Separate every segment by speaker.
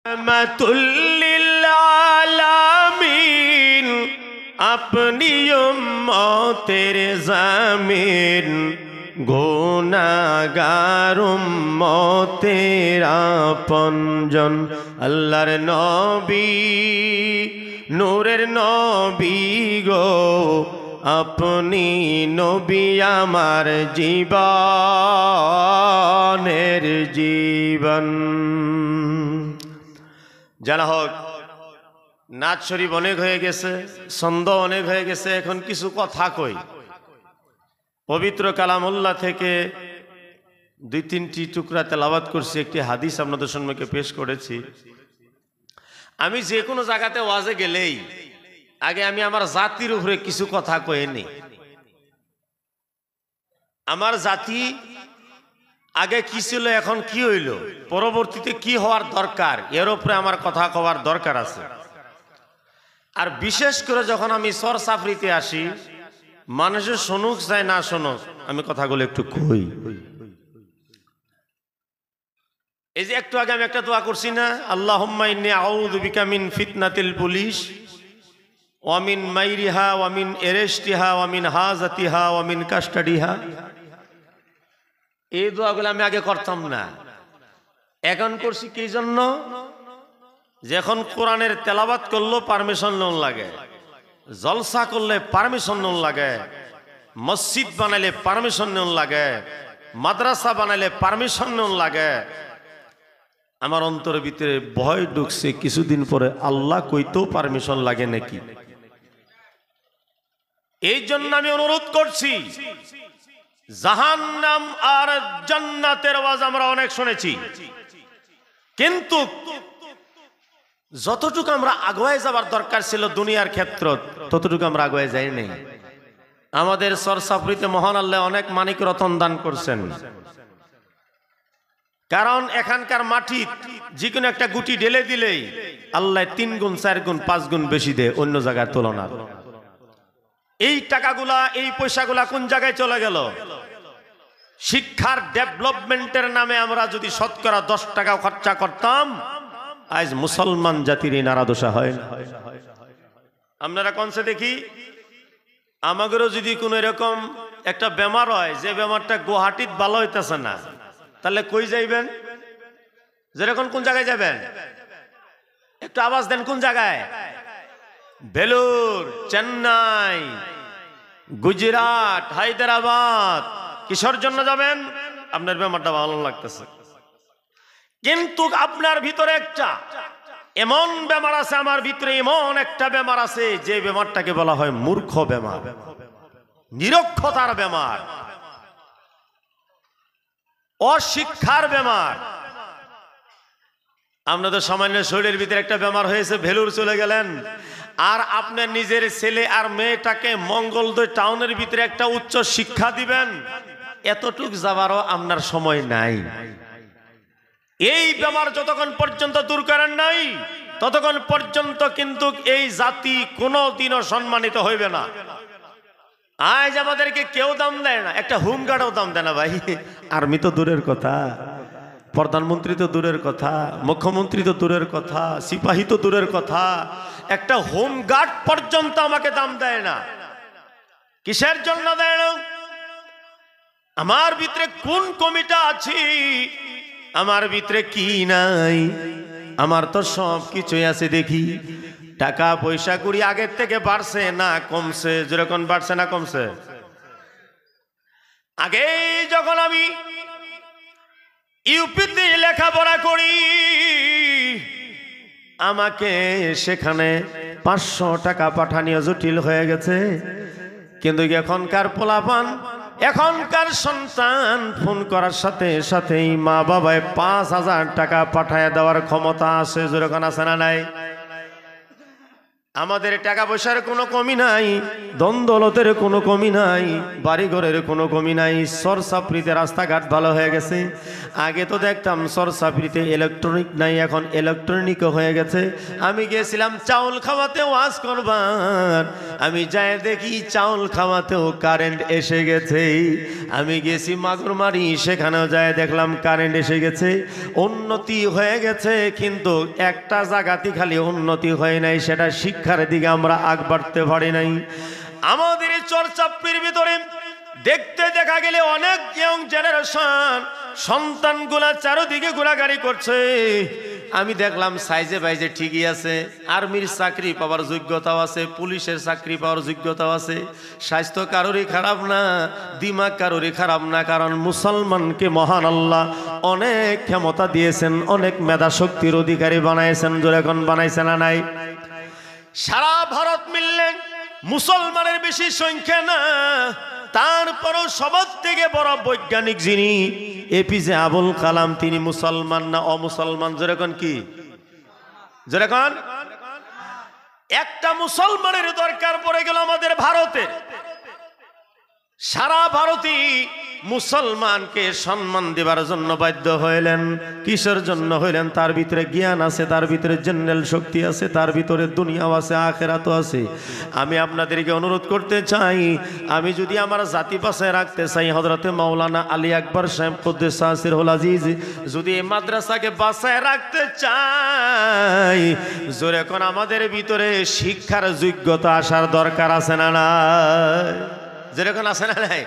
Speaker 1: रहमतुल्लिल आलामीन अपनी उम्मतेर ज़मीन गुनाहगार उम्मतेर आपनজন আল্লাহর নবী নূরের নবী গো আপনি নবী আমার জীবনের জীবন। জানা হোক নাচ শরীফ অনেক হয়ে গেছে, ছন্দ অনেক হয়ে গেছে, এখন কিছু কথা কই। পবিত্র কালামুল্লাহ থেকে দুই তিনটি টুকরা তেলাওয়াত করছি, একটি হাদিস আপনাদের সম্মুখে পেশ করেছি। আমি যে কোনো জায়গাতে ওয়াজে গেলেই আগে আমি আমার জাতির উপরে কিছু কথা কয়ে নিই। আমার জাতি আগে কি ছিল, এখন কি হইল, পরবর্তীতে কি হওয়ার দরকার, এর উপরে আমার কথা কওয়ার দরকার আছে। আর বিশেষ করে যখন আমি সরসাফরিতে আসি, মানুষের শুনুক চাই না শুনুক, আমি কথাগুলো একটু কই। এই যে একটু আগে আমি একটা দোয়া করছি না, আল্লাহুম্মা ইন্নী আউযু বিকা মিন ফিতনাতিল পুলিশ ওয়া মিন মাইরিহা ওয়া মিন এরেস্টিহা ওয়া মিন হাজাতিহা ওয়া মিন কাস্টাডিহা। এই দোয়াগুলো আমি আগে করতাম না, এখন করছি কি জন্য? যে এখন কোরআনের তেলাওয়াত করলেও পারমিশন লোন লাগে, জলসা করলে পারমিশন লোন লাগে, মসজিদ বানাইলে পারমিশন লোন লাগে, মাদ্রাসা বানাইলে পারমিশন লোন লাগে। আমার অন্তরের ভিতরে ভয় ঢুকছে, কিছুদিন পরে আল্লাহ কইতেও পারমিশন লাগে নাকি। এই জন্য আমি অনুরোধ করছি, জাহান্নাম আর জান্নাতের আওয়াজ আমরা অনেক শুনেছি, কিন্তু যতটুকু আমরা আগুয়ে যাবার দরকার ছিল দুনিয়ার ক্ষেত্র, ততটুকু আমরা আগুয়ে যাই নাই। আমাদের সরসাফরিতে মহান আল্লাহ অনেক মানিক রতন দান করছেন, কারণ এখানকার মাটি যে কোনো একটা গুটি ঢেলে দিলেই আল্লাহ 3 গুণ 4 গুণ 5 গুণ বেশি দেয় অন্য জায়গার তুলনায়। এই টাকাগুলা, এই পয়সাগুলা কোন জায়গায় চলে গেল? শিক্ষার ডেভেলপমেন্টের নামে আমরা যদি শতকরা 10 টাকা খরচা করতাম, আজ মুসলমান জাতির নারাদশা হয় না। আপনারা কোনসে দেখি, আমাদেরও যদি কোনো এরকম একটা বেমার হয়, যে বেমারটা গুয়াহাটিত ভালো হইতেছে না, তাহলে কই যাইবেন? যেরকম কোন জায়গায় যাবেন? একটু আওয়াজ দেন, কোন জায়গায়? ভেলোর, চেন্নাই, গুজরাট, হায়দ্রাবাদ। কিসের জন্য যাবেন? আপনার বেমারটা ভালো লাগতেছে, কিন্তু আপনার ভিতরে একটা এমন বেমার আছে, আমার ভিতরে এমন একটা বেমার আছে, যে বেমারটাকে বলা হয় মূর্খ বেমার, নিরক্ষতার বেমার, অশিক্ষার বেমার। আপনাদের সামান্য শরীরের ভিতরে একটা বেমার হয়েছে, ভেলুর চলে গেলেন, আর আপনার নিজের ছেলে আর মেয়েটাকে মঙ্গলদৈ টাউনের ভিতরে একটা উচ্চ শিক্ষা দিবেন, এতটুক যাবারও আপনার সময় নাই। এই বেমার যতক্ষণ পর্যন্ত দূর করেন নাই, ততক্ষণ পর্যন্ত কিন্তু এই জাতি কোনোদিনও সম্মানিত হইবে না। আজ আমাদেরকে কেউ দাম দেয় না, একটা হোমগার্ডও দাম দেয় না ভাই। আর্মি তো দূরের কথা, প্রধানমন্ত্রী তো দূরের কথা, মুখ্যমন্ত্রী তো দূরের কথা, সিপাহী তো দূরের কথা, একটা হোমগার্ড পর্যন্ত আমাকে দাম দেয় না। কিসের জন্য দেয় না? আমার ভিতরে কোন কমিটা আছে, আমার ভিতরে কি নাই? আমার তো সব কিছুই আছে। দেখি টাকা পয়সা করি আগের থেকে বাড়ছে না কমছে? যেরকম বাড়ছে না কমছে? আগে যখন আমি ইউপিতে লেখাপড়া করি, আমাকে সেখানে 500 টাকা পাঠানিও জটিল হয়ে গেছে, কিন্তু এখনকার পোলাপান, এখনকার সন্তান ফোন করার সাথে সাথেই মা বাবায় 5000 টাকা পাঠায় দেওয়ার ক্ষমতা আছে। যেরকম আছে না নাই? আমাদের টাকা পয়সার কোনো কমি নাই, ধন দৌলতের কোনো কমি নাই, বাড়িঘরের কোনো কমি নাই। সরসাপড়িতে রাস্তাঘাট ভালো হয়ে গেছে। আগে তো দেখতাম সরসাপড়িতে ইলেকট্রনিক নাই, এখন ইলেকট্রনিকও হয়ে গেছে। আমি গিয়েছিলাম চাউল খাওয়াতে ওয়াজ করবার, আমি যাই দেখি চাউল খাওয়াতেও কারেন্ট এসে গেছে। আমি গেছি মাগুরমারি, সেখানেও যাই দেখলাম কারেন্ট এসে গেছে। উন্নতি হয়ে গেছে, কিন্তু একটা জায়গাতে খালি উন্নতি হয় নাই, সেটা শিক্ষার দিকে আমরা আগ বাড়তে পারি নাই। আমাদের চরচাপ্পির ভিতরে দেখতে দেখা গেলে অনেক ইয়ং জেনারেশন সন্তানগুলা চারদিকে ঘোরাঘুরি করছে। আমি দেখলাম সাইজে বাইজে ঠিকই আছে, আর্মির চাকরি পাওয়ার যোগ্যতাও আছে, পুলিশের চাকরি পাওয়ার যোগ্যতাও আছে। স্বাস্থ্য কারোরই খারাপ না, দিমাগ কারোরই খারাপ না, কারণ মুসলমানকে মহান আল্লাহ অনেক ক্ষমতা দিয়েছেন, অনেক মেধা শক্তির অধিকারী বানাইছেন। যখন বানাইছে না নাই? সারা ভারত মিললেন মুসলমানের বেশি সংখ্যা না, তারপরও সবার থেকে বড় বৈজ্ঞানিক যিনি এপিজে আবুল কালাম, তিনি মুসলমান না অমুসলমান? যেরকম কি যেরকম একটা মুসলমানের দরকার পড়ে গেল আমাদের ভারতে। সারা ভারতই মুসলমানকে সম্মান দেবার জন্য বাধ্য হইলেন। কিসের জন্য হইলেন? তার ভিতরে জ্ঞান আছে, তার ভিতরে জেনারেল শক্তি আছে, তার ভিতরে দুনিয়াও আছে, আখিরাতও আছে। আমি আপনাদেরকে অনুরোধ করতে চাই, আমি যদি আমার জাতি পাশে রাখতে চাই, হযরতে মাওলানা আলী আকবর সাহেব কুদ্দুস সিরহুল আজিজ যদি এই মাদ্রাসাকে বাঁচায় রাখতে চাই, জোরে কোন আমাদের ভিতরে শিক্ষার যোগ্যতা আসার দরকার আছে না নাই? যেরকম আছে না নাই?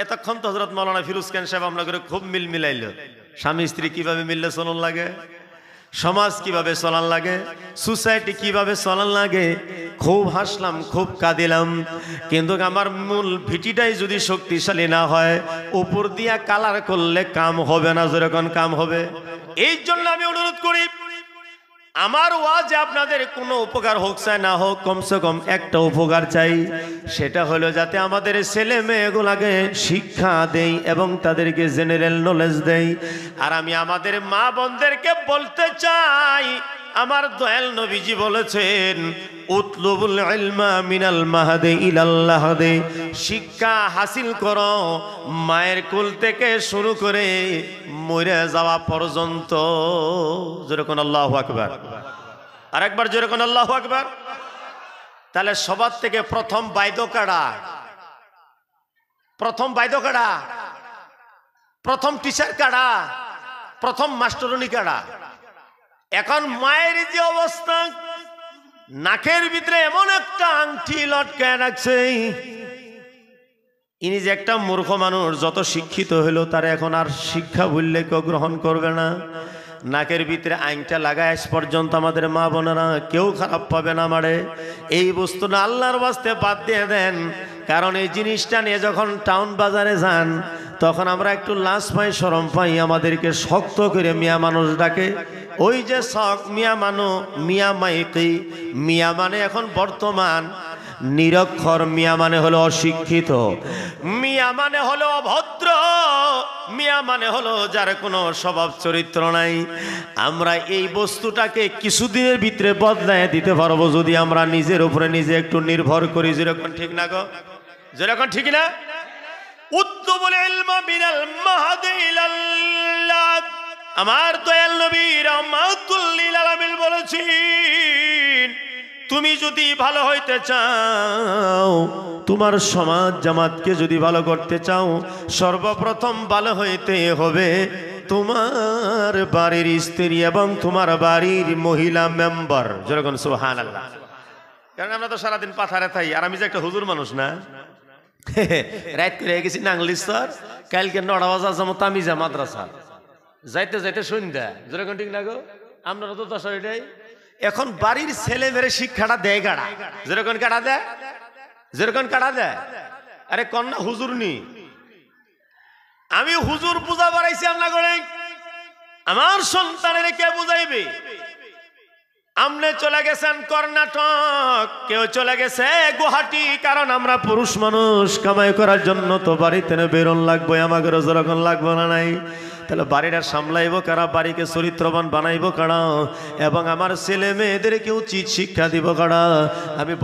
Speaker 1: এতক্ষণ তো হযরত মাওলানা ফিরোজ খান সাহেব আমরা করে খুব মিল মিলাইল। স্বামী স্ত্রী কিভাবে মিললে চলন লাগে, সমাজ কিভাবে চলান লাগে, সোসাইটি কিভাবে চলান লাগে, খুব হাসলাম, খুব কাঁদিলাম। কিন্তু আমার মূল ভিটিটাই যদি শক্তিশালী না হয়, উপর দিয়া কালার করলে কাম হবে না। যেরকম কাম হবে। এই জন্য আমি অনুরোধ করি, আমার ওয়াজে আপনাদের কোনো উপকার হোক চাই না হোক, কমসে কম একটা উপকার চাই, সেটা হলো যাতে আমাদের ছেলে মেয়েগুলাকে শিক্ষা দেই এবং তাদেরকে জেনারেল নলেজ দেই। আর আমি আমাদের মা বোনদেরকে বলতে চাই, আমার দয়াল নবীজি বলেছেন, উতলুবুল ইলমা মিনাল মাহদি ইলাল লাহদি, শিক্ষা হাসিল করো মায়ের কোল থেকে শুরু করে মরে যাওয়া পর্যন্ত। যেরকম আল্লাহু আকবার, আরেকবার যেরকম আল্লাহু আকবার। তাহলে সবার থেকে প্রথম বাইদো কাড়া, প্রথম বাইদো কাড়া, প্রথম টিচার কাড়া, প্রথম মাস্টারনি কাড়া? এখন মায়ের যে অবস্থা, নাকের ভিতরে এমন একটা আংটি লটকায় রাখছে। ইনি যে একটা মূর্খ মানুষ, যত শিক্ষিত হইলো তার এখন আর শিক্ষা বললে কেউ গ্রহণ করবে না। নাকের ভিতরে আংটা লাগায় আজ পর্যন্ত আমাদের মা বোনেরা কেউ খারাপ পাবে না। আমারে এই বস্তু না আল্লাহর বাস্তে বাদ দিয়ে দেন, কারণ এই জিনিসটা নিয়ে যখন টাউন বাজারে যান তখন আমরা একটু লাজ পাই, শরম পাই, আমাদেরকে শক্ত করে মিয়া মানুষ ডাকে। ওই যে শখ মিয়া মানো, মিয়া মাইকি, মিয়া মানে এখন বর্তমান নিরক্ষর, মিয়া মানে হলো অশিক্ষিত, মিয়া মানে হলো অভদ্র, মিয়া মানে হলো যার কোনো স্বভাব চরিত্র নাই। আমরা এই বস্তুটাকে কিছুদিনের ভিতরে বদলায় দিতে পারবো যদি আমরা নিজের উপরে নিজে একটু নির্ভর করি। যেরকম ঠিক না গো? যেরকম ঠিক না? উতলুবুল ইলমা মিনাল মাহদি ইলাল লাহদ, আমার দয়াল নবী রাহমাতুল লিল আলামিন বলেছেন, তুমি যদি ভালো হইতে চাও, তোমার সমাজ জামাতকে যদি ভালো করতে চাও, সর্বপ্রথম ভালো হইতে হবে তোমার বাড়ির স্ত্রী এবং তোমার বাড়ির মহিলা মেম্বার। যেরকম সুবহানাল্লাহ। কারণ আমরা তো সারাদিন পাথারে থাই, আর আমি যে একটা হুজুর মানুষ না, রাত করে গেছি নাংলিস্তর, কালকে 9টা বাজা যাবো তামিজা মাদ্রাসা, যাইতে যাইতে সন্ধ্যা। যেরকম ঠিক না গো? আপনারা তো দশা এটাই। এখন বাড়ির ছেলে মেয়ের শিক্ষাটা দেয় কারা? যেরকম কাটা দেয়, যেরকম কাটা দেয়। আরে কন্যা হুজুর নি, আমি হুজুর পূজা বাড়াইছি আপনার করে, আমার সন্তানের কে বুঝাইবে? আমনে চলে গেছেন কর্ণাটক, কেউ চলে গেছে গুয়াহাটি, কারণ আমরা পুরুষ মানুষ, কামাই করার জন্য তো বাড়িতে বেরোন লাগবে, আমাদেরও যেরকম লাগবে না নাই? তাহলে বাড়িটা সামলাইব কারা, বাড়িকে চরিত্রবান বানাইব কারা, এবং আমার ছেলে মেয়েদেরকে উচিত শিক্ষা দিব কারা। আমি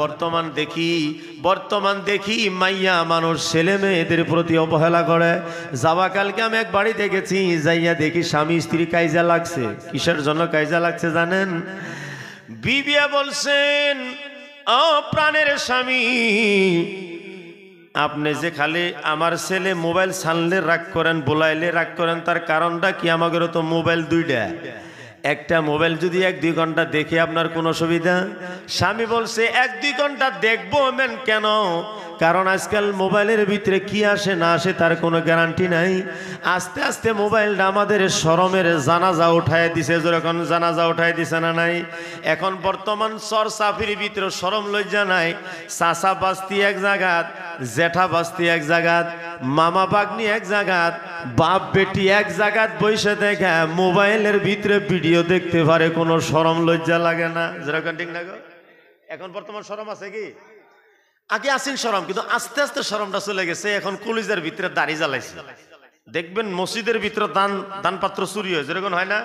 Speaker 1: বর্তমান দেখি মাইয়া মানুষ ছেলে মেয়েদের প্রতি অবহেলা করে। যাওয়া কালকে আমি এক বাড়িতে গেছি, যাইয়া দেখি স্বামী স্ত্রী কাইজা লাগছে। কিসের জন্য কাইজা লাগছে জানেন? বিবিয়া বলছেন, ও প্রাণের স্বামী, আপনি যে খালি আমার ছেলে মোবাইল ছানলে রাগ করেন, বোলাইলে রাগ করেন, তার কারণটা কি? আমাদের তো মোবাইল দুইটা, একটা মোবাইল যদি 1-2 ঘন্টা দেখে আপনার কোনো অসুবিধা? স্বামী বলছে 1-2 ঘন্টা দেখবো মেন কেন? কারণ আজকাল মোবাইলের ভিতরে কি আসে না আসে তার কোনো গ্যারান্টি নাই। আস্তে আস্তে মোবাইলটা আমাদের শরমের জানাজা উঠায় দিছে, যেরকম জানাজা উঠায় দিছে না নাই? এখন বর্তমান চর চাপির ভিতরে শরম লজ্জা নাই। চাচা বাস্তি এক জায়গাত, জেঠা বাস্তি এক জায়গাত, মামা বাগনি এক জায়গাত, বাপ বেটি এক জায়গাত বসে দেখা মোবাইলের ভিতরে ভিডিও দেখতে পারে, কোনো শরম লজ্জা লাগে না। যেরকম ঠিক না গো? এখন বর্তমান শরম আছে কি? আগে আসেন শরম, কিন্তু আস্তে আস্তে শরমটা চলে গেছে। এখন কলিজার ভিতরে দাড়ি জ্বালাইছে। দেখবেন মসজিদের ভিতরে দান পাত্র চুরি হয়, যেরকম হয় না?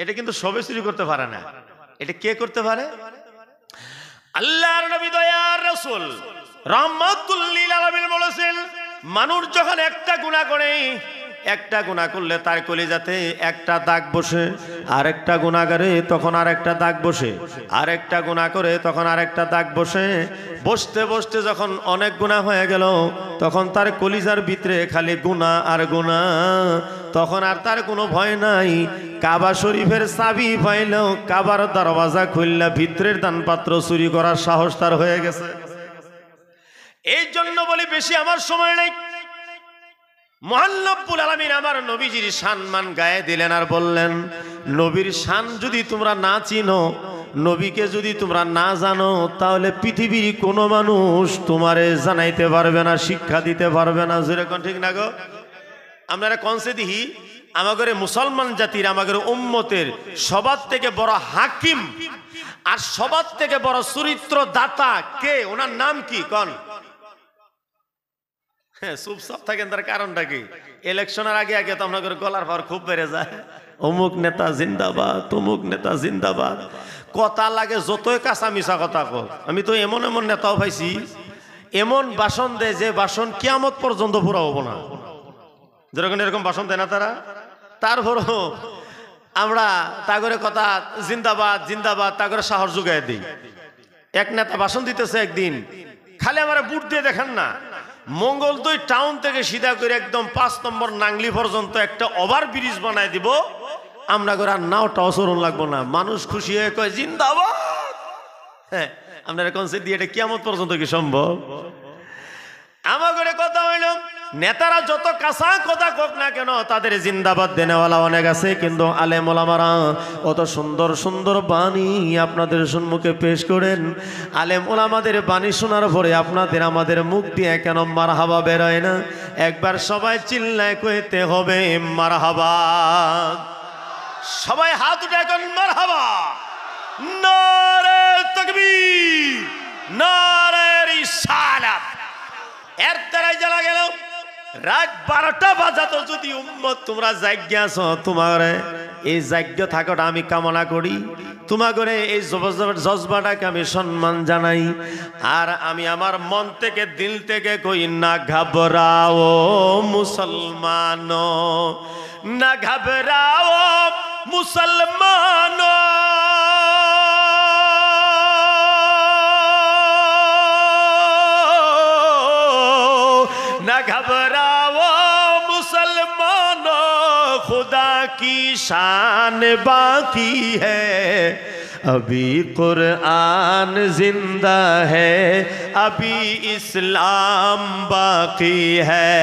Speaker 1: এটা কিন্তু সবে চুরি করতে পারে না। এটা কে করতে পারে? আল্লাহর নবী দয়ার রাসূল রাহমাতুল লিল আলামিন বলেছেন, মানুষ যখন একটা গুনাহ করে, একটা গুনাহ করলে তার কলিজাতে একটা দাগ বসে, আরেকটা গুনাহ করে তখন আরেকটা দাগ বসে, আরেকটা গুনাহ করে তখন আরেকটা দাগ বসে। বসতে বসতে যখন অনেক গুনাহ হয়ে গেল, তখন তার কলিজার ভিতরে খালি গুনাহ আর গুনাহ। তখন আর তার কোনো ভয় নাই। কাবা শরীফের চাবি পাইলেও কাবার দরওয়াজা খুললা ভিতরের দানপাত্র চুরি করার সাহস তার হয়ে গেছে। এই জন্য বলি, বেশি আমার সময় নেই। মহান রব্বুল আলামিন আমার নবীজির সম্মান গায়ে দিলেন আর বললেন, নবীর শান যদি তোমরা না চিনো, নবীকে যদি তোমরা না জানো, তাহলে পৃথিবীর কোনো মানুষ তোমারে জানাইতে পারবে না, শিক্ষা দিতে পারবে না। যেরকম ঠিক না গো? আপনারা কনসে দিহি আমাদের মুসলমান জাতির, আমাদের উম্মতের সবার থেকে বড় হাকিম আর সবার থেকে বড় চরিত্র দাতা কে? ওনার নাম কি? কন। হ্যাঁ, চুপচাপ থাকেন, তার কারণটা কি? ইলেকশনের আগে আগে তো আপনাদের গলার ভার খুব বেড়ে যায়। অমুক নেতা জিন্দাবাদ, তমুক নেতা জিন্দাবাদ। কথা লাগে যতই কাঁচা মিশা কথা কো। আমি তো এমন এমন নেতাও পাইছি, এমন ভাষণ দেয় যে ভাষণ কিয়ামত পর্যন্ত পুরা হবো না। যেরকম এরকম ভাষণ দেয় না তারা। তারপরও আমরা তাগরে কথা জিন্দাবাদ জিন্দাবাদ তাগরে সাহস যোগায় দিই। এক নেতা ভাষণ দিতেছে একদিন, খালি আমার বুট দিয়ে দেখেন না, মঙ্গলদৈ টাউন থেকে সিধা করে একদম 5 নম্বর নাংলি পর্যন্ত একটা ওভার ব্রিজ বানায় দিব, আমরা করে আর নাওটা অচরণ লাগবো না। মানুষ খুশি হয়ে কয় জিন্দাবাদ। হ্যাঁ, আপনারা কনসেপ্ট দিয়ে এটা কিয়ামত পর্যন্ত কি সম্ভব? আমার করে কথা হইল, নেতারা যত কাঁচা কথা কক না কেন, তাদের জিন্দাবাদ দেনেওয়ালা অনেক আছে, কিন্তু আলেম ওলামারা অত সুন্দর সুন্দর বাণী আপনাদের সম্মুখে পেশ করেন। আলেম ওলামাদের বাণী শোনার পরে আপনাদের আমাদের মুখ দিয়ে কেন মারহাবা বেরোয় না? একবার সবাই চিল্লায় কইতে হবে মারহাবা। সবাই হাত উঠে এখন মারহাবা। নারে তাকবীর, নারে রিসালাত। এর দ্বারাই জানা গেল রাত 12টা বাজাতো যদি উম্মত তোমরা জাগ্য আছো, তোমার এই জাগ্য থাকাটা আমি কামনা করি। তোমাগরে এই জজবাটাকে আমি সম্মান জানাই। আর আমি আমার মন থেকে দিল থেকে কই, না ঘাবড়াও মুসলমান, না ঘাবড়াও মুসলমান, ना घबराओ मुसलमान, खुदा की शान बाकी है, अभी कुरान जिंदा है, अभी इस्लाम बाकी है,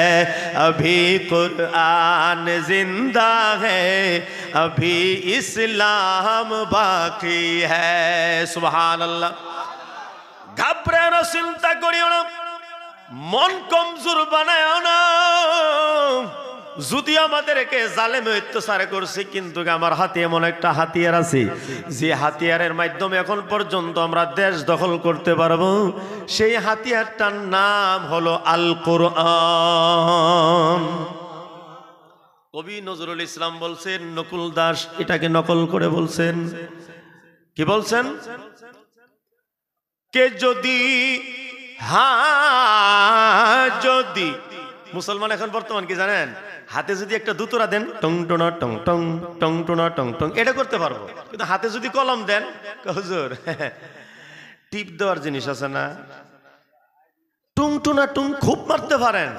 Speaker 1: अभी कुरान जिंदा है, अभी इस्लाम बाकी है। सुभान अल्लाह। घबरे ना, चिंता करियो ना, मन कमजोर बनायो ना। যদি আমাদেরকে জালেমে অত্যাচার করছে, কিন্তু আমার হাতে এমন একটা হাতিয়ার আছে, যে হাতিয়ারের মাধ্যমে এখন পর্যন্ত আমরা দেশ দখল করতে পারবো। সেই হাতিয়ারটার নাম হলো আল কোরআন। কবি নজরুল ইসলাম বলছেন, নকুল দাস এটাকে নকল করে বলছেন। কি বলছেন? কে যদি যদি মুসলমান এখন বর্তমান কি জানেন, হাতে যদি একটা দুতরা দেন, টং টোনা টং টং, টং টোনা টং টং, এটা করতে পারবো। কিন্তু হাতে যদি কলম দেন, হুজুর টিপ দেওয়ার জিনিস আছে না, টুং টুনা টুং খুব মারতে পারেন।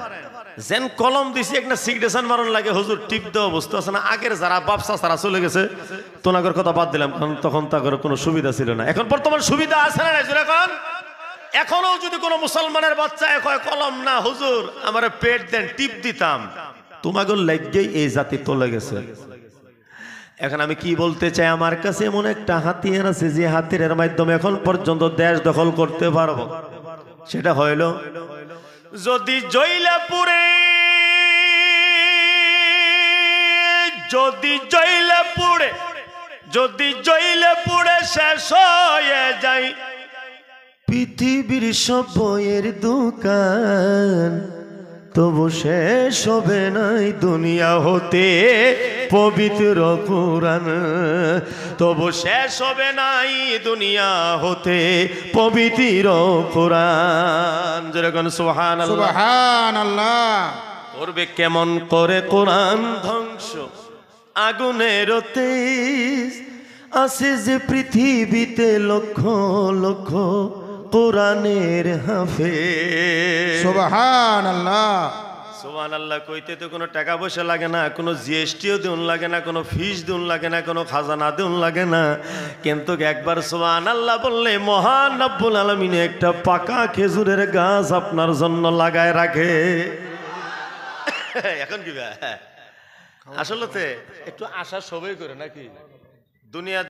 Speaker 1: যেন কলম দিছি একটা সিগনেচার মারণ লাগে, হুজুর টিপ দেওয়া বস্তু আছে না। আগের যারা বাপসা সারা চলে গেছে, তোনাগর কথা বাদ দিলাম, তখন তাদের কোনো সুবিধা ছিল না। এখন বর্তমান সুবিধা আছে না? এখন এখনো যদি কোনো মুসলমানের বাচ্চা কয় কলম না হুজুর আমার পেট দেন, টিপ দিতাম, তোমাকে লাগেই এই জাতি চলে গেছে। এখন আমি কি বলতে চাই, আমার কাছে এমন একটা হাতিয়ার আছে যে হাতিয়ারের মাধ্যমে এখন পর্যন্ত দেশ দখল করতে পারবো। সেটা হইল যদি জইলা পুরে, যদি জইলা পুড়ে, যদি জইলে পুড়ে শেষ হয়ে যায় পৃথিবীর সব বইয়ের দোকান, তবু শেষ হবে নাই দুনিয়া হতে পবিত্র কোরআন, তবু শেষ হবে নাই দুনিয়া হতে পবিত্র কোরআন। যেরকম সুবহানাল্লাহ,
Speaker 2: সুবহানাল্লাহ।
Speaker 1: করবে কেমন করে কোরআন ধ্বংস, আগুনের তেজ আছে যে পৃথিবীতে লক্ষ লক্ষ কোরআনের হাফেজ।
Speaker 2: সুবহানাল্লাহ,
Speaker 1: সুবহানাল্লাহ কইতে তো কোনো টাকা পয়সা লাগে না, কোনো জিএসটিও দেউন লাগে না, কোনো ফিস দেউন লাগে না, কোনো খাজানা দেউন লাগে না। কিন্তু একবার সুবহানাল্লাহ বললে মহান রব্বুল আলামিন একটা পাকা খেজুরের গাছ আপনার জন্য লাগায় রাখে। এখন কি আসলে একটু আশা সবাই করে নাকি দুনিয়া